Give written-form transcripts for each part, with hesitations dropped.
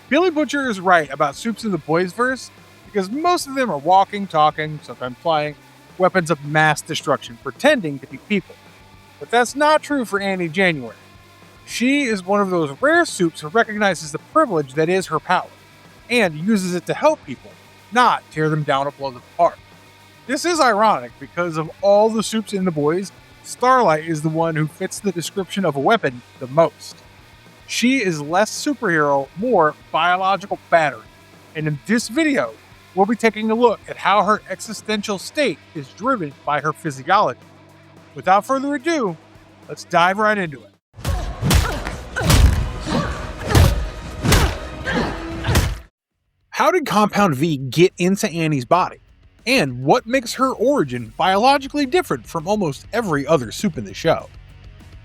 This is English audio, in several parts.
Billy Butcher is right about Supes in the Boys verse because most of them are walking, talking, sometimes flying, weapons of mass destruction, pretending to be people. But that's not true for Annie January. She is one of those rare Supes who recognizes the privilege that is her power, and uses it to help people, not tear them down or blow them apart. This is ironic because of all the Supes in the Boys, Starlight is the one who fits the description of a weapon the most. She is less superhero, more biological battery. And in this video, we'll be taking a look at how her existential state is driven by her physiology. Without further ado, let's dive right into it. How did Compound V get into Annie's body? And what makes her origin biologically different from almost every other Supe in the show?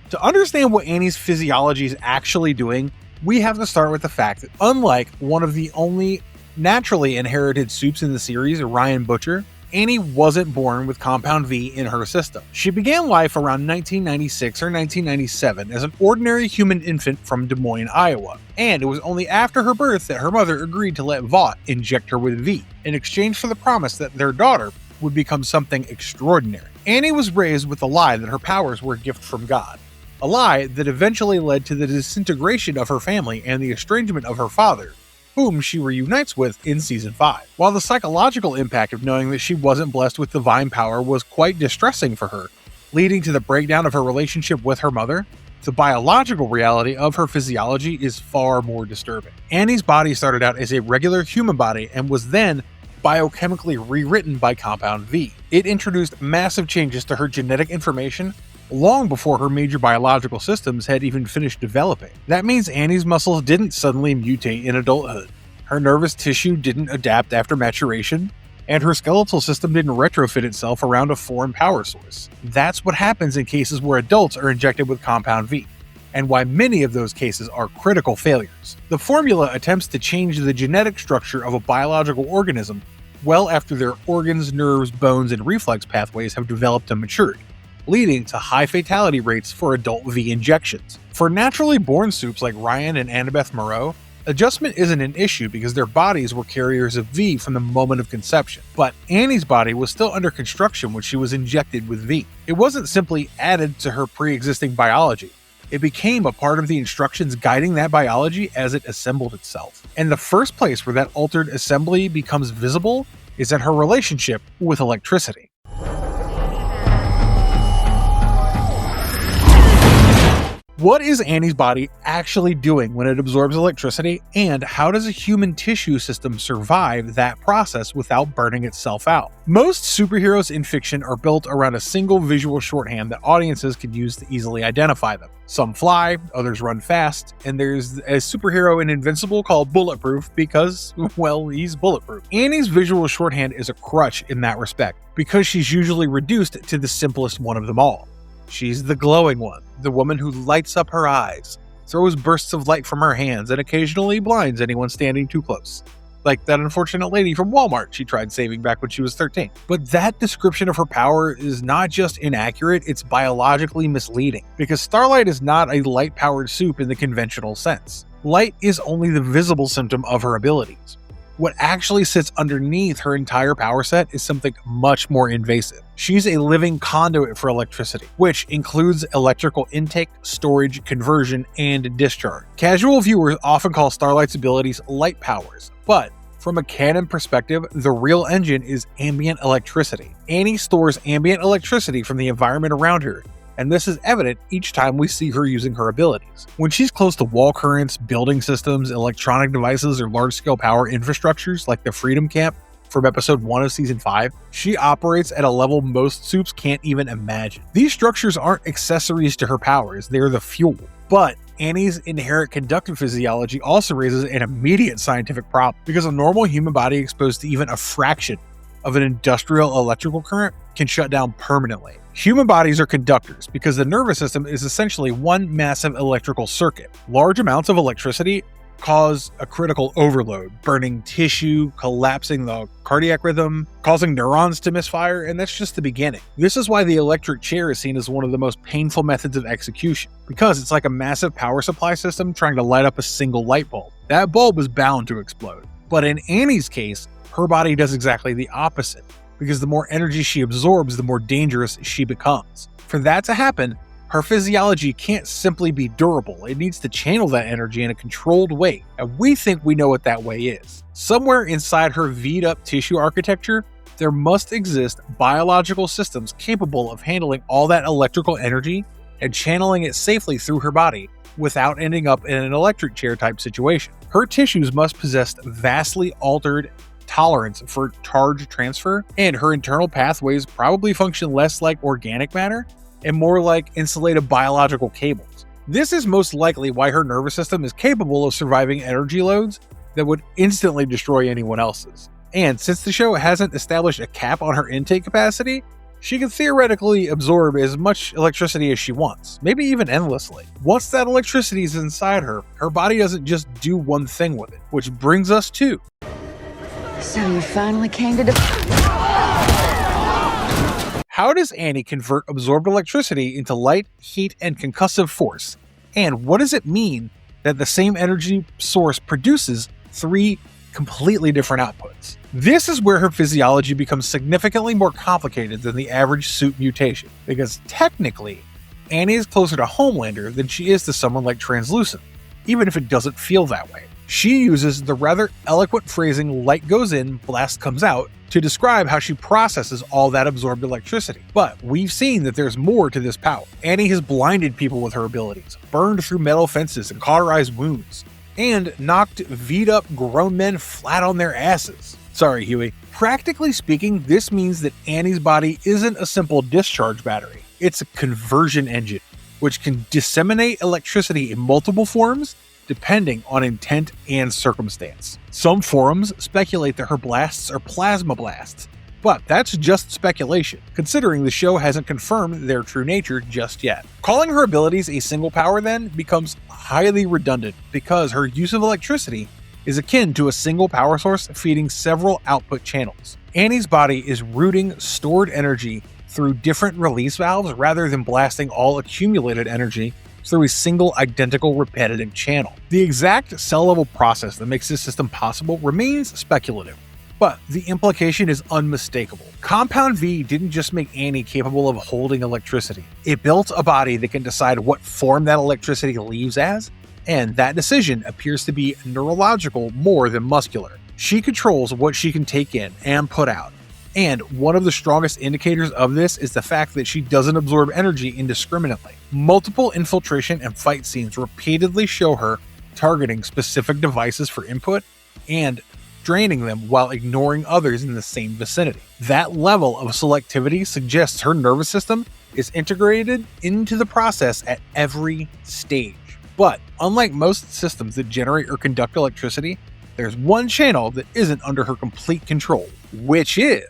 To understand what Annie's physiology is actually doing, we have to start with the fact that unlike one of the only naturally inherited Supes in the series, Ryan Butcher, Annie wasn't born with Compound V in her system. She began life around 1996 or 1997 as an ordinary human infant from Des Moines, Iowa, and it was only after her birth that her mother agreed to let Vought inject her with V, in exchange for the promise that their daughter would become something extraordinary. Annie was raised with the lie that her powers were a gift from God, a lie that eventually led to the disintegration of her family and the estrangement of her father, whom she reunites with in Season 5. While the psychological impact of knowing that she wasn't blessed with divine power was quite distressing for her, leading to the breakdown of her relationship with her mother, the biological reality of her physiology is far more disturbing. Annie's body started out as a regular human body and was then biochemically rewritten by Compound V. It introduced massive changes to her genetic information long before her major biological systems had even finished developing. That means Annie's muscles didn't suddenly mutate in adulthood, her nervous tissue didn't adapt after maturation, and her skeletal system didn't retrofit itself around a foreign power source. That's what happens in cases where adults are injected with Compound V, and why many of those cases are critical failures. The formula attempts to change the genetic structure of a biological organism well after their organs, nerves, bones, and reflex pathways have developed and matured, leading to high fatality rates for adult V injections. For naturally born Supes like Ryan and Annabeth Moreau, adjustment isn't an issue because their bodies were carriers of V from the moment of conception. But Annie's body was still under construction when she was injected with V. It wasn't simply added to her pre-existing biology. It became a part of the instructions guiding that biology as it assembled itself. And the first place where that altered assembly becomes visible is in her relationship with electricity. What is Annie's body actually doing when it absorbs electricity, and how does a human tissue system survive that process without burning itself out? Most superheroes in fiction are built around a single visual shorthand that audiences can use to easily identify them. Some fly, others run fast, and there's a superhero in Invincible called Bulletproof because, well, he's bulletproof. Annie's visual shorthand is a crutch in that respect, because she's usually reduced to the simplest one of them all. She's the glowing one, the woman who lights up her eyes, throws bursts of light from her hands, and occasionally blinds anyone standing too close. Like that unfortunate lady from Walmart she tried saving back when she was 13. But that description of her power is not just inaccurate, it's biologically misleading, because Starlight is not a light-powered Supe in the conventional sense. Light is only the visible symptom of her abilities. What actually sits underneath her entire power set is something much more invasive. She's a living conduit for electricity, which includes electrical intake, storage, conversion, and discharge. Casual viewers often call Starlight's abilities light powers, but from a canon perspective, the real engine is ambient electricity. Annie stores ambient electricity from the environment around her, and this is evident each time we see her using her abilities. When she's close to wall currents, building systems, electronic devices, or large-scale power infrastructures like the Freedom Camp from episode 1 of season 5, she operates at a level most Supes can't even imagine. These structures aren't accessories to her powers, they're the fuel. But Annie's inherent conductive physiology also raises an immediate scientific problem, because a normal human body exposed to even a fraction of an industrial electrical current can shut down permanently. Human bodies are conductors because the nervous system is essentially one massive electrical circuit. Large amounts of electricity cause a critical overload, burning tissue, collapsing the cardiac rhythm, causing neurons to misfire, and that's just the beginning. This is why the electric chair is seen as one of the most painful methods of execution, because it's like a massive power supply system trying to light up a single light bulb. that bulb is bound to explode. But in Annie's case, her body does exactly the opposite, because the more energy she absorbs, the more dangerous she becomes. For that to happen, her physiology can't simply be durable. It needs to channel that energy in a controlled way, and we think we know what that way is. Somewhere inside her V'd-up tissue architecture, there must exist biological systems capable of handling all that electrical energy and channeling it safely through her body without ending up in an electric chair type situation. Her tissues must possess vastly altered tolerance for charge transfer, and her internal pathways probably function less like organic matter and more like insulated biological cables. This is most likely why her nervous system is capable of surviving energy loads that would instantly destroy anyone else's. And since the show hasn't established a cap on her intake capacity, she can theoretically absorb as much electricity as she wants, maybe even endlessly. Once that electricity is inside her, her body doesn't just do one thing with it, which brings us to... So you finally came to How does Annie convert absorbed electricity into light, heat, and concussive force? And what does it mean that the same energy source produces 3 completely different outputs? This is where her physiology becomes significantly more complicated than the average suit mutation, because technically, Annie is closer to Homelander than she is to someone like Translucent, even if it doesn't feel that way. She uses the rather eloquent phrasing "light goes in, blast comes out" to describe how she processes all that absorbed electricity. But we've seen that there's more to this power. Annie has blinded people with her abilities, burned through metal fences and cauterized wounds, and knocked V'd-up grown men flat on their asses. Sorry, Huey. Practically speaking, this means that Annie's body isn't a simple discharge battery. It's a conversion engine, which can disseminate electricity in multiple forms depending on intent and circumstance. Some forums speculate that her blasts are plasma blasts, but that's just speculation, considering the show hasn't confirmed their true nature just yet. Calling her abilities a single power then becomes highly redundant, because her use of electricity is akin to a single power source feeding several output channels. Annie's body is routing stored energy through different release valves rather than blasting all accumulated energy through a single identical repetitive channel. The exact cell-level process that makes this system possible remains speculative, but the implication is unmistakable. Compound V didn't just make Annie capable of holding electricity. It built a body that can decide what form that electricity leaves as, and that decision appears to be neurological more than muscular. She controls what she can take in and put out. And one of the strongest indicators of this is the fact that she doesn't absorb energy indiscriminately. Multiple infiltration and fight scenes repeatedly show her targeting specific devices for input and draining them while ignoring others in the same vicinity. That level of selectivity suggests her nervous system is integrated into the process at every stage. But unlike most systems that generate or conduct electricity, there's one channel that isn't under her complete control, which is...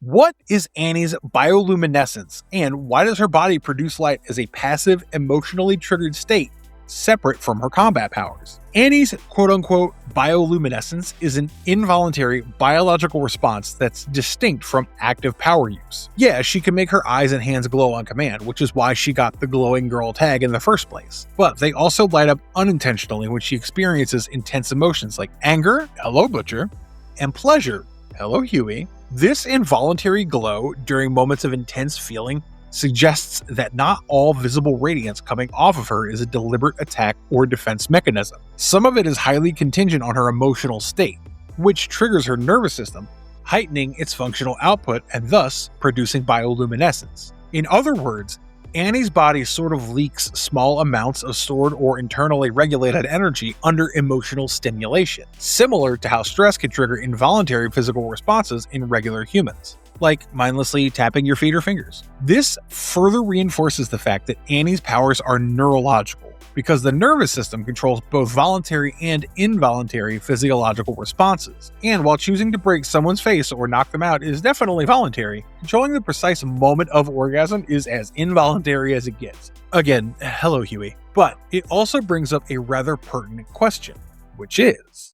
What is Annie's bioluminescence, and why does her body produce light as a passive, emotionally triggered state separate from her combat powers? Annie's quote-unquote bioluminescence is an involuntary biological response that's distinct from active power use. Yeah, she can make her eyes and hands glow on command, which is why she got the glowing girl tag in the first place. But they also light up unintentionally when she experiences intense emotions like anger, hello Butcher, and pleasure, hello Huey. This involuntary glow during moments of intense feeling suggests that not all visible radiance coming off of her is a deliberate attack or defense mechanism. Some of it is highly contingent on her emotional state, which triggers her nervous system, heightening its functional output and thus producing bioluminescence. In other words, Annie's body sort of leaks small amounts of stored or internally regulated energy under emotional stimulation, similar to how stress can trigger involuntary physical responses in regular humans, like mindlessly tapping your feet or fingers. This further reinforces the fact that Annie's powers are neurological, because the nervous system controls both voluntary and involuntary physiological responses. And while choosing to break someone's face or knock them out is definitely voluntary, controlling the precise moment of orgasm is as involuntary as it gets. Again, hello Huey. But it also brings up a rather pertinent question, which is...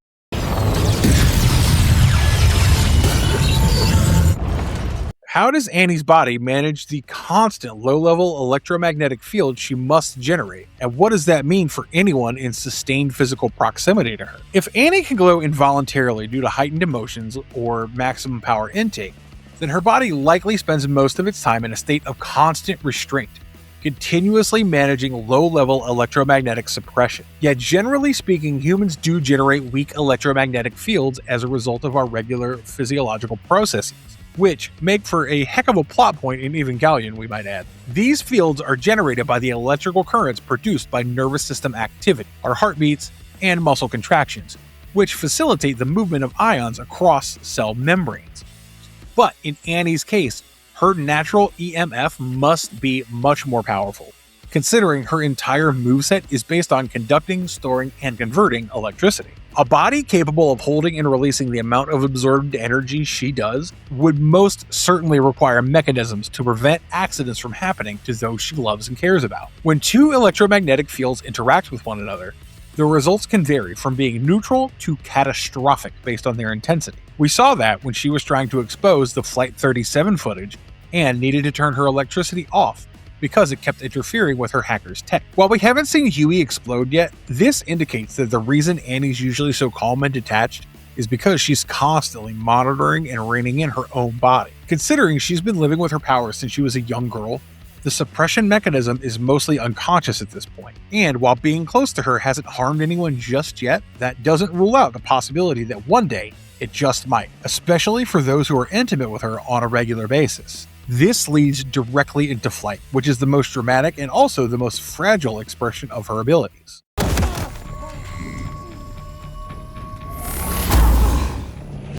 How does Annie's body manage the constant low-level electromagnetic field she must generate, and what does that mean for anyone in sustained physical proximity to her? If Annie can glow involuntarily due to heightened emotions or maximum power intake, then her body likely spends most of its time in a state of constant restraint, continuously managing low-level electromagnetic suppression. Yet generally speaking, humans do generate weak electromagnetic fields as a result of our regular physiological processes, which make for a heck of a plot point in Evangelion, we might add. These fields are generated by the electrical currents produced by nervous system activity, our heartbeats, and muscle contractions, which facilitate the movement of ions across cell membranes. But in Annie's case, her natural EMF must be much more powerful, considering her entire moveset is based on conducting, storing, and converting electricity. A body capable of holding and releasing the amount of absorbed energy she does would most certainly require mechanisms to prevent accidents from happening to those she loves and cares about. When two electromagnetic fields interact with one another, the results can vary from being neutral to catastrophic based on their intensity. We saw that when she was trying to expose the Flight 37 footage and needed to turn her electricity off because it kept interfering with her hacker's tech. While we haven't seen Huey explode yet, this indicates that the reason Annie's usually so calm and detached is because she's constantly monitoring and reining in her own body. Considering she's been living with her powers since she was a young girl, the suppression mechanism is mostly unconscious at this point, and while being close to her hasn't harmed anyone just yet, that doesn't rule out the possibility that one day it just might, especially for those who are intimate with her on a regular basis. This leads directly into flight, which is the most dramatic and also the most fragile expression of her abilities.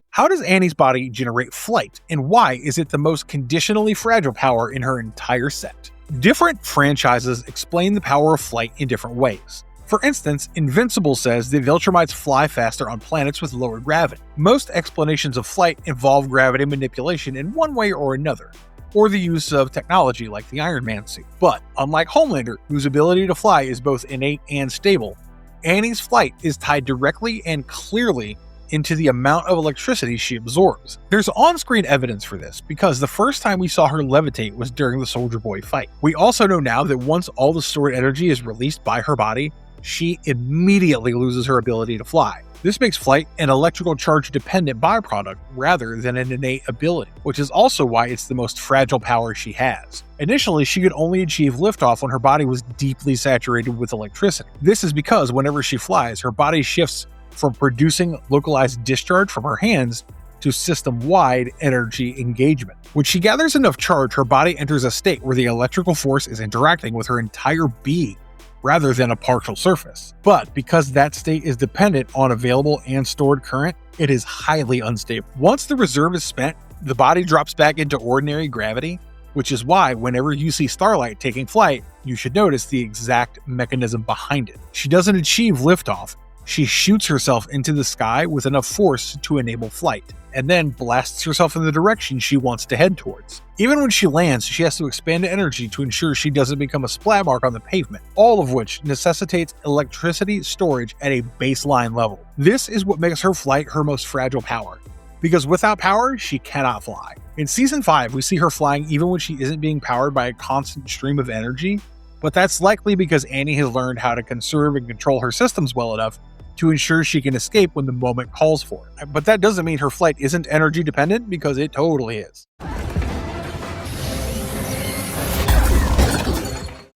How does Annie's body generate flight, and why is it the most conditionally fragile power in her entire set? Different franchises explain the power of flight in different ways. For instance, Invincible says the Viltrumites fly faster on planets with lower gravity. Most explanations of flight involve gravity manipulation in one way or another, or the use of technology like the Iron Man suit. But unlike Homelander, whose ability to fly is both innate and stable, Annie's flight is tied directly and clearly into the amount of electricity she absorbs. There's on-screen evidence for this, because the first time we saw her levitate was during the Soldier Boy fight. We also know now that once all the stored energy is released by her body, she immediately loses her ability to fly. This makes flight an electrical charge dependent byproduct rather than an innate ability, which is also why it's the most fragile power she has. Initially, she could only achieve liftoff when her body was deeply saturated with electricity. This is because whenever she flies, her body shifts from producing localized discharge from her hands to system-wide energy engagement. When she gathers enough charge, her body enters a state where the electrical force is interacting with her entire being, rather than a partial surface. But because that state is dependent on available and stored current, it is highly unstable. Once the reserve is spent, the body drops back into ordinary gravity, which is why whenever you see Starlight taking flight, you should notice the exact mechanism behind it. She doesn't achieve liftoff. She shoots herself into the sky with enough force to enable flight, and then blasts herself in the direction she wants to head towards. Even when she lands, she has to expend energy to ensure she doesn't become a splat mark on the pavement, all of which necessitates electricity storage at a baseline level. This is what makes her flight her most fragile power, because without power, she cannot fly. In Season 5, we see her flying even when she isn't being powered by a constant stream of energy, but that's likely because Annie has learned how to conserve and control her systems well enough to ensure she can escape when the moment calls for it. But that doesn't mean her flight isn't energy dependent, because it totally is.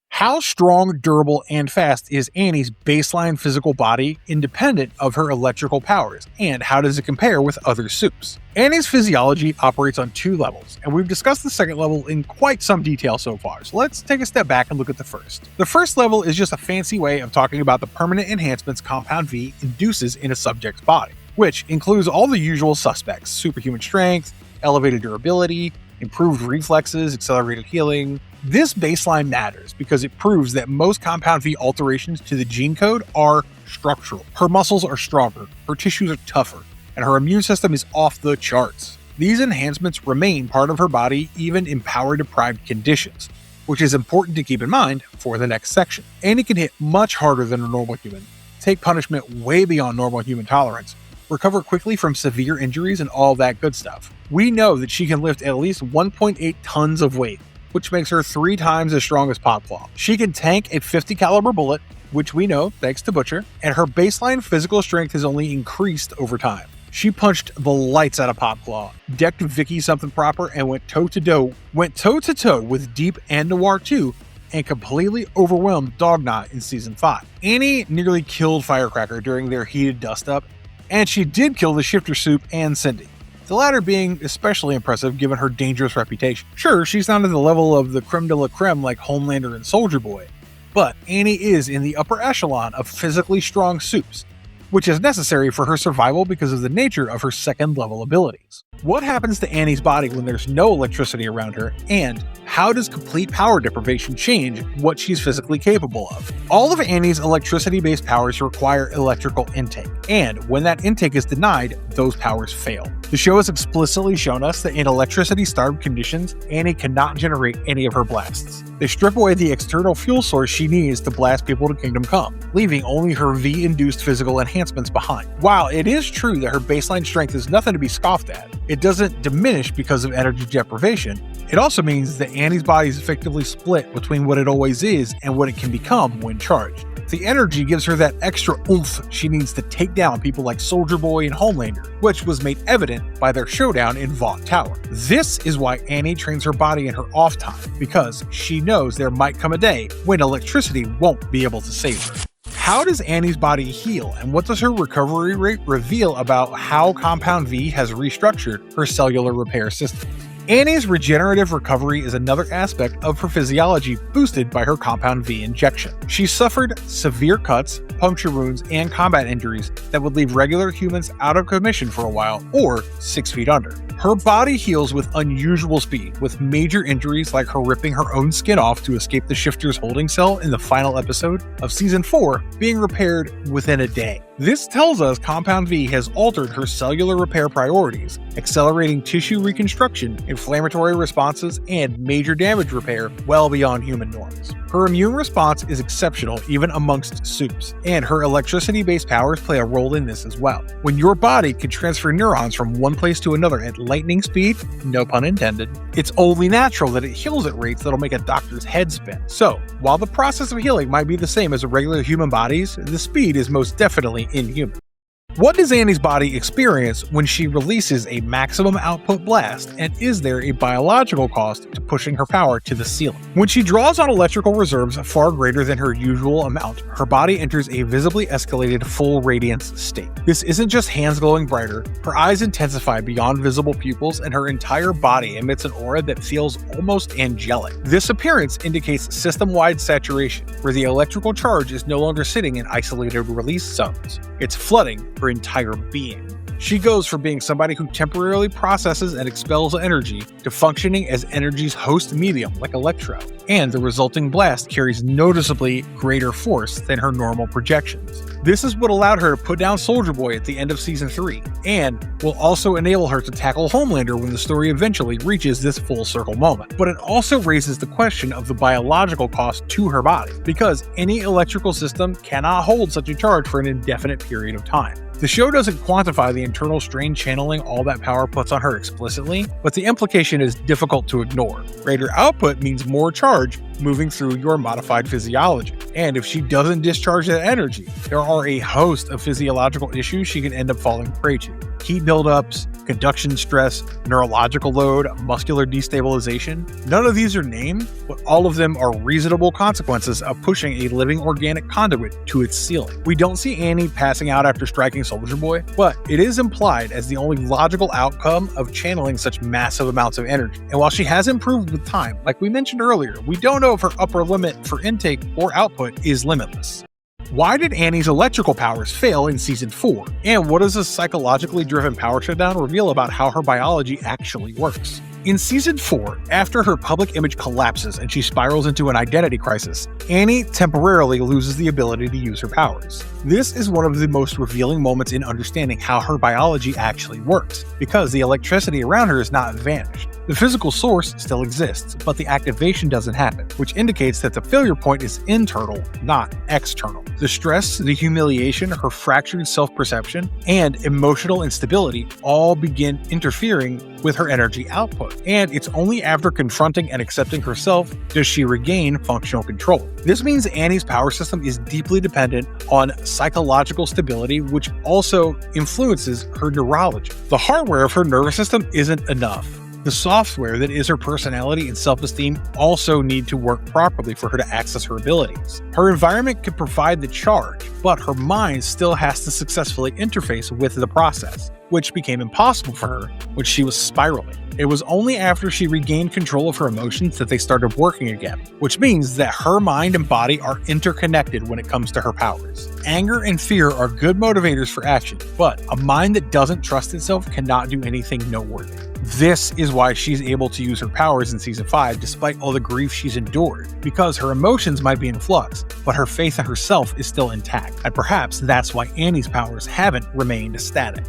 How strong, durable, and fast is Annie's baseline physical body independent of her electrical powers, and how does it compare with other Supes? Annie's physiology operates on two levels, and we've discussed the second level in quite some detail so far, so let's take a step back and look at the first. The first level is just a fancy way of talking about the permanent enhancements Compound V induces in a subject's body, which includes all the usual suspects: superhuman strength, elevated durability, improved reflexes, accelerated healing. This baseline matters because it proves that most Compound V alterations to the gene code are structural. Her muscles are stronger, her tissues are tougher, and her immune system is off the charts. These enhancements remain part of her body even in power-deprived conditions, which is important to keep in mind for the next section. Annie can hit much harder than a normal human, take punishment way beyond normal human tolerance, recover quickly from severe injuries, and all that good stuff. We know that she can lift at least 1.8 tons of weight, which makes her 3 times as strong as Popclaw. She can tank a 50 caliber bullet, which we know thanks to Butcher, and her baseline physical strength has only increased over time. She punched the lights out of Popclaw, decked Vicky something proper, and went toe-to-toe with Deep and Noir 2, and completely overwhelmed Dognot in Season 5. Annie nearly killed Firecracker during their heated dust-up, and she did kill the Shifter Soup and Cindy. The latter being especially impressive given her dangerous reputation. Sure, she's not at the level of the creme de la creme like Homelander and Soldier Boy, but Annie is in the upper echelon of physically strong Supes, which is necessary for her survival because of the nature of her second-level abilities. What happens to Annie's body when there's no electricity around her, and how does complete power deprivation change what she's physically capable of? All of Annie's electricity-based powers require electrical intake, and when that intake is denied, those powers fail. The show has explicitly shown us that in electricity-starved conditions, Annie cannot generate any of her blasts. They strip away the external fuel source she needs to blast people to Kingdom Come, leaving only her V-induced physical enhancements behind. While it is true that her baseline strength is nothing to be scoffed at, it doesn't diminish because of energy deprivation. It also means that Annie's body is effectively split between what it always is and what it can become when charged. The energy gives her that extra oomph she needs to take down people like Soldier Boy and Homelander, which was made evident by their showdown in Vought Tower. This is why Annie trains her body in her off time, because she knows there might come a day when electricity won't be able to save her. How does Annie's body heal, and what does her recovery rate reveal about how Compound V has restructured her cellular repair systems? Annie's regenerative recovery is another aspect of her physiology boosted by her Compound V injection. She suffered severe cuts, puncture wounds, and combat injuries that would leave regular humans out of commission for a while or 6 feet under. Her body heals with unusual speed, with major injuries like her ripping her own skin off to escape the Shifter's holding cell in the final episode of Season 4 being repaired within a day. This tells us Compound V has altered her cellular repair priorities, accelerating tissue reconstruction, inflammatory responses, and major damage repair well beyond human norms. Her immune response is exceptional even amongst Supes, and her electricity-based powers play a role in this as well. When your body can transfer neurons from one place to another at lightning speed, no pun intended, it's only natural that it heals at rates that'll make a doctor's head spin. So, while the process of healing might be the same as a regular human body's, the speed is most definitely inhuman. What does Annie's body experience when she releases a maximum output blast, and is there a biological cost to pushing her power to the ceiling? When she draws on electrical reserves far greater than her usual amount, her body enters a visibly escalated full radiance state. This isn't just hands glowing brighter, her eyes intensify beyond visible pupils, and her entire body emits an aura that feels almost angelic. This appearance indicates system-wide saturation, where the electrical charge is no longer sitting in isolated release zones. It's flooding her entire being. She goes from being somebody who temporarily processes and expels energy to functioning as energy's host medium like Electro, and the resulting blast carries noticeably greater force than her normal projections. This is what allowed her to put down Soldier Boy at the end of Season 3, and will also enable her to tackle Homelander when the story eventually reaches this full circle moment. But it also raises the question of the biological cost to her body, because any electrical system cannot hold such a charge for an indefinite period of time. The show doesn't quantify the internal strain channeling all that power puts on her explicitly, but the implication is difficult to ignore. Greater output means more charge moving through your modified physiology. And if she doesn't discharge that energy, there are a host of physiological issues she can end up falling prey to. Heat buildups, conduction stress, neurological load, muscular destabilization. None of these are named, but all of them are reasonable consequences of pushing a living organic conduit to its ceiling. We don't see Annie passing out after striking Soldier Boy, but it is implied as the only logical outcome of channeling such massive amounts of energy. And while she has improved with time, like we mentioned earlier, we don't know if her upper limit for intake or output is limitless. Why did Annie's electrical powers fail in Season 4? And what does a psychologically driven power shutdown reveal about how her biology actually works? In Season 4, after her public image collapses and she spirals into an identity crisis, Annie temporarily loses the ability to use her powers. This is one of the most revealing moments in understanding how her biology actually works, because the electricity around her is not vanished. The physical source still exists, but the activation doesn't happen. which indicates that the failure point is internal, not external. The stress, the humiliation, her fractured self-perception, and emotional instability all begin interfering with her energy output. And it's only after confronting and accepting herself does she regain functional control. This means Annie's power system is deeply dependent on psychological stability, which also influences her neurology. The hardware of her nervous system isn't enough. The software that is her personality and self-esteem also need to work properly for her to access her abilities. Her environment can provide the charge, but her mind still has to successfully interface with the process, which became impossible for her when she was spiraling. It was only after she regained control of her emotions that they started working again, which means that her mind and body are interconnected when it comes to her powers. Anger and fear are good motivators for action, but a mind that doesn't trust itself cannot do anything noteworthy. This is why she's able to use her powers in Season 5 despite all the grief she's endured, because her emotions might be in flux, but her faith in herself is still intact, and perhaps that's why Annie's powers haven't remained static.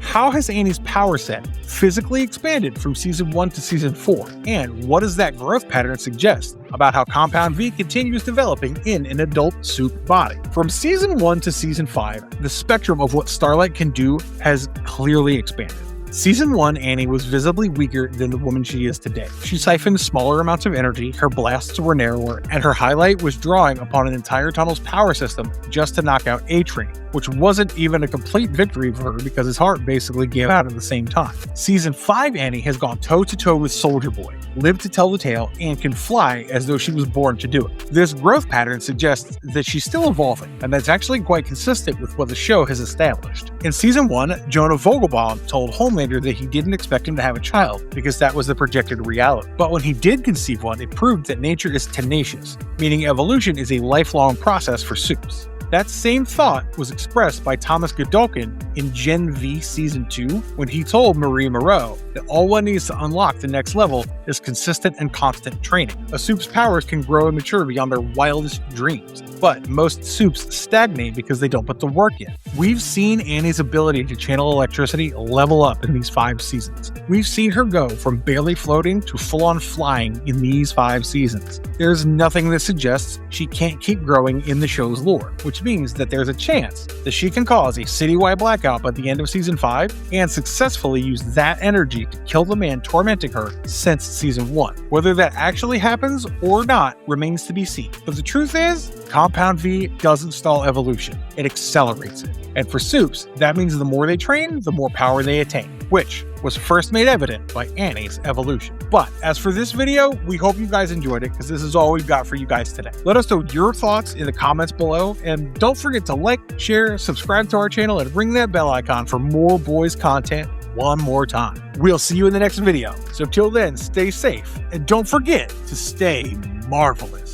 How has Annie's power set physically expanded from Season 1 to Season 4? And what does that growth pattern suggest about how Compound V continues developing in an adult Supe body? From Season 1 to Season 5, the spectrum of what Starlight can do has clearly expanded. Season 1, Annie was visibly weaker than the woman she is today. She siphoned smaller amounts of energy, her blasts were narrower, and her highlight was drawing upon an entire tunnel's power system just to knock out A-Train, which wasn't even a complete victory for her because his heart basically gave out at the same time. Season 5 Annie has gone toe-to-toe with Soldier Boy, lived to tell the tale, and can fly as though she was born to do it. This growth pattern suggests that she's still evolving, and that's actually quite consistent with what the show has established. In Season 1, Jonah Vogelbaum told Homelander that he didn't expect him to have a child because that was the projected reality. But when he did conceive one, it proved that nature is tenacious, meaning evolution is a lifelong process for Supes. That same thought was expressed by Thomas Godolkin in Gen V Season 2 when he told Marie Moreau that all one needs to unlock the next level is consistent and constant training. A Supe's powers can grow and mature beyond their wildest dreams, but most Supes stagnate because they don't put the work in. We've seen Annie's ability to channel electricity level up in these 5 seasons. We've seen her go from barely floating to full-on flying in these 5 seasons. There's nothing that suggests she can't keep growing in the show's lore, which means that there's a chance that she can cause a citywide blackout by the end of Season 5 and successfully use that energy to kill the man tormenting her since Season 1. Whether that actually happens or not remains to be seen. But the truth is, Compound V doesn't stall evolution, it accelerates it. And for Supes, that means the more they train, the more power they attain, which was first made evident by Annie's evolution. But as for this video, we hope you guys enjoyed it because this is all we've got for you guys today. Let us know your thoughts in the comments below, and don't forget to like, share, subscribe to our channel, and ring that bell icon for more boys content one more time. We'll see you in the next video. So till then, stay safe, and don't forget to stay marvelous.